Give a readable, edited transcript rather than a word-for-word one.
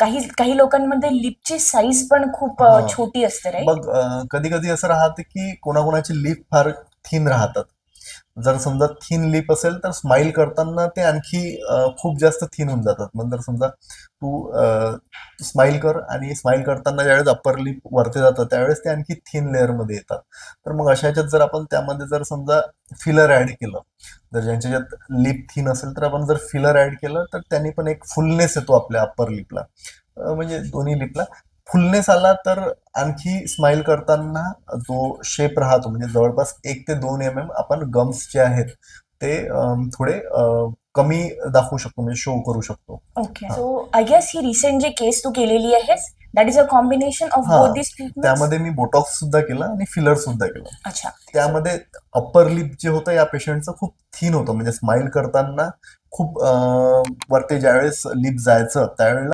काही काही लोकांमध्ये लिपची साईज पण खूप हा छोटी असते, राईट? मग कधी कधी असं राहते की कोणाकोणाची लिप फार थिन राहतात. जर समजा थिन लिप असेल तर स्माइल करताना ते आणखी खूप जास्त थिन होऊन जातात. मग जर समजा तू स्माइल कर आणि स्माइल करताना ज्यावेळेस अप्पर लिप वरती जातं त्यावेळेस ते आणखी थिन लेअर मध्ये येतात. तर मग अशा ह्याच्यात जर आपण त्यामध्ये जर समजा फिलर ऍड केलं, जर ज्यांच्या ज्यात लिप थिन असेल तर आपण जर फिलर ऍड केलं तर त्यांनी पण एक फुलनेस येतो आपल्या अप्पर लिपला, म्हणजे दोन्ही लिपला फुलनेस आला तर आणखी स्माइल करताना जो शेप राहतो म्हणजे जवळपास 1 ते 2 आपण गम्स जे आहेत ते थोडे कमी दाखवू शकतो म्हणजे शो करू शकतो. ओके. हा सो आय गेस ही रिसेंट जे केस तू केलेली आहेस, that is a combination of हा बोथ दिस ट्रीटमेंट्स. त्यामध्ये मी बोटॉक्स सुद्धा केलं आणि फिलर सुद्धा केलं. अच्छा. सो त्यामध्ये अप्पर लिप जे होतं या पेशंटचं खूप थिन होतं म्हणजे स्माइल करताना खूप वरती ज्यावेळेस लिप जायचं त्यावेळेला